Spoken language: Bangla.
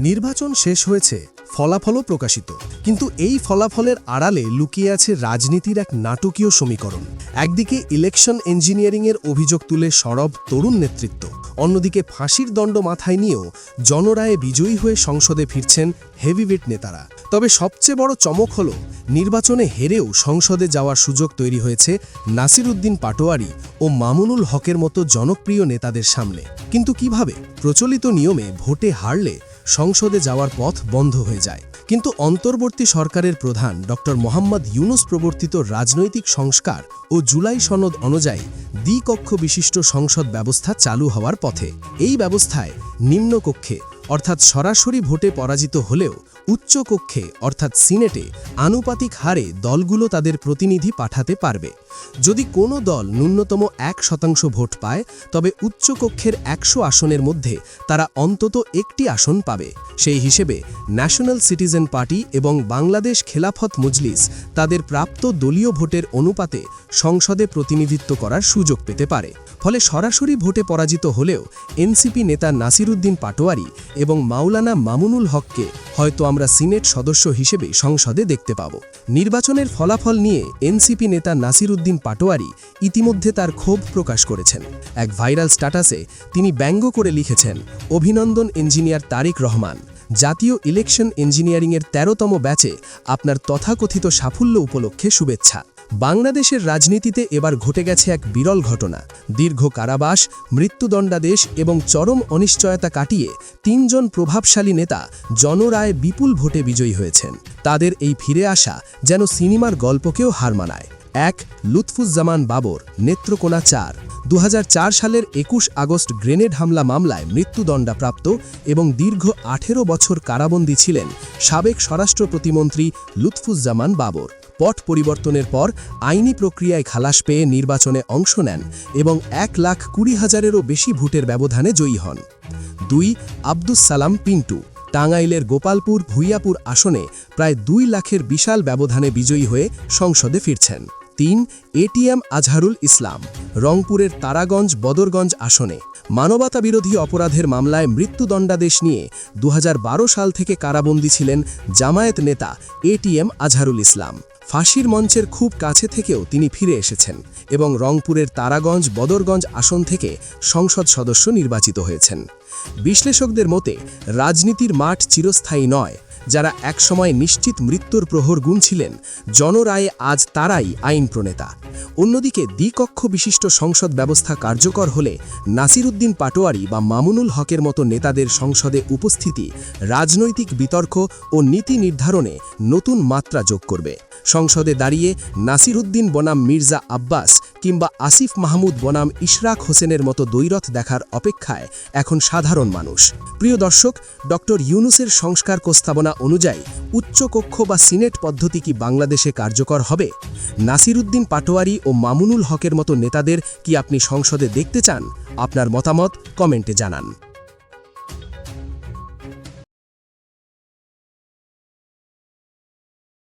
নির্বাচন শেষ হয়েছে, ফলাফলও প্রকাশিত, কিন্তু এই ফলাফলের আড়ালে লুকিয়ে আছে রাজনীতির এক নাটকীয় সমীকরণ। একদিকে ইলেকশন ইঞ্জিনিয়ারিংয়ের অভিযোগ তুলে সরব তরুণ নেতৃত্ব, অন্যদিকে ফাঁসির দণ্ড মাথায় নিয়েও জনরায়ে বিজয়ী হয়ে সংসদে ফিরছেন হেভিওয়েট নেতারা। তবে সবচেয়ে বড় চমক হল, নির্বাচনে হেরেও সংসদে যাওয়ার সুযোগ তৈরি হয়েছে নাসিরউদ্দিন পাটোয়ারি ও মামুনুল হকের মতো জনপ্রিয় নেতাদের সামনে। কিন্তু কিভাবে? প্রচলিত নিয়মে ভোটে হারলে সংসদে যাওয়ার পথ বন্ধ হয়ে যায়, কিন্তু অন্তর্বর্তী সরকারের প্রধান ডক্টর মোহাম্মদ ইউনুস প্রবর্তিত রাজনৈতিক সংস্কার ও জুলাই সনদ অনুযায়ী দ্বিকক্ষ বিশিষ্ট সংসদ ব্যবস্থা চালু হওয়ার পথে। এই ব্যবস্থায় নিম্নকক্ষে অর্থাৎ সরাসরি ভোটে পরাজিত হলেও উচ্চকক্ষে অর্থাৎ সিনেটে আনুপাতিক হারে দলগুলো তাদের প্রতিনিধি পাঠাতে পারবে। যদি কোনো দল ন্যূনতম 1% ভোট পায়, তবে উচ্চকক্ষের 100 আসনের মধ্যে তারা অন্তত একটি আসন পাবে। সেই হিসেবে ন্যাশনাল সিটিজেন পার্টি এবং বাংলাদেশ খেলাফত মজলিস তাদের প্রাপ্ত দলীয় ভোটের অনুপাতে সংসদে প্রতিনিধিত্ব করার সুযোগ পেতে পারে। ফলে সরাসরি ভোটে পরাজিত হলেও এনসিপি নেতা নাসিরউদ্দিন পাটোয়ারি এবং মাওলানা মামুনুল হককে হয়তো আমরা সিনেট সদস্য হিসেবে সংসদে দেখতে পাব। নির্বাচনের ফলাফল নিয়ে এনসিপি নেতা নাসিরউদ্দিন পাটোয়ারি ইতিমধ্যে তার ক্ষোভ প্রকাশ করেছেন। এক ভাইরাল স্ট্যাটাসে তিনি ব্যঙ্গ করে লিখেছেন, অভিনন্দন ইঞ্জিনিয়ার তারেক রহমান, জাতীয় ইলেকশন ইঞ্জিনিয়ারিংয়ের 13তম ব্যাচে আপনার তথাকথিত সাফল্য উপলক্ষে শুভেচ্ছা। বাংলাদেশের রাজনীতিতে এবার ঘটে গেছে এক বিরল ঘটনা। দীর্ঘ কারাবাস, মৃত্যুদণ্ডাদেশ এবং চরম অনিশ্চয়তা কাটিয়ে 3 জন প্রভাবশালী নেতা জনরায়ে বিপুল ভোটে বিজয়ী হয়েছেন। তাদের এই ফিরে আসা যেন সিনেমার গল্পকেও হার মানায়। 1. লুৎফুজ্জামান বাবর, নেত্রকোনা 4। 2004 সালের 21 আগস্ট গ্রেনেড হামলা মামলায় মৃত্যুদণ্ডপ্রাপ্ত এবং দীর্ঘ 18 বছর কারাবন্দী ছিলেন সাবেক স্বরাষ্ট্র প্রতিমন্ত্রী লুৎফুজ্জামান বাবর। পট পরিবর্তনের পর আইনি প্রক্রিয়ায় খালাস পেয়ে নির্বাচনে অংশ নেন এবং 1,20,000-এরও বেশি ভোটের ব্যবধানে জয়ী হন। 2. আব্দুস সালাম পিন্টু, টাঙ্গাইলের গোপালপুর ভুইয়াপুর আসনে প্রায় 2 লাখের বিশাল ব্যবধানে বিজয়ী হয়ে সংসদে ফিরছেন। 3. এটিএম আজহারুল ইসলাম, রংপুরের তারাগঞ্জ বদরগঞ্জ আসনে মানবতাবিরোধী অপরাধের মামলায় মৃত্যুদণ্ডাদেশ নিয়ে 2012 সাল থেকে কারাবন্দী ছিলেন জামায়াত নেতা এটিএম আজহারুল ইসলাম। ফাঁসির মঞ্চের খুব কাছে থেকেও তিনি ফিরে এসেছেন এবং রংপুরের তারাগঞ্জ বদরগঞ্জ আসন থেকে সংসদ সদস্য নির্বাচিত হয়েছেন। বিশ্লেষকদের মতে, রাজনীতির মাঠ চিরস্থায়ী নয়। যারা একসময় নিশ্চিত মৃত্যুর প্রহর গুনছিলেন, জনরায়ে আজ তারাই আইন প্রণেতা। অন্যদিকে দ্বিকক্ষ বিশিষ্ট সংসদ ব্যবস্থা কার্যকর হলে নাসিরউদ্দিন পাটোয়ারি বা মামুনুল হকের মতো নেতাদের সংসদে উপস্থিতি রাজনৈতিক বিতর্ক ও নীতি নির্ধারণে নতুন মাত্রা যোগ করবে। সংসদে দাঁড়িয়ে নাসিরউদ্দিন বনাম মির্জা আব্বাস কিংবা আসিফ মাহমুদ বনাম ইশরাক হোসেনের মতো দ্বৈরথ দেখার অপেক্ষায় এখন সাধারণ মানুষ। প্রিয় দর্শক, ডক্টর ইউনুসের সংস্কার প্রস্তাবনা অনুযায়ী উচ্চকক্ষ বা সিনেট পদ্ধতি কি বাংলাদেশে কার্যকর হবে? নাসিরউদ্দিন পাটোয়ারি ও মামুনুল হকের মতো নেতাদের কি আপনি সংসদে দেখতে চান? আপনার মতামত কমেন্টে জানান।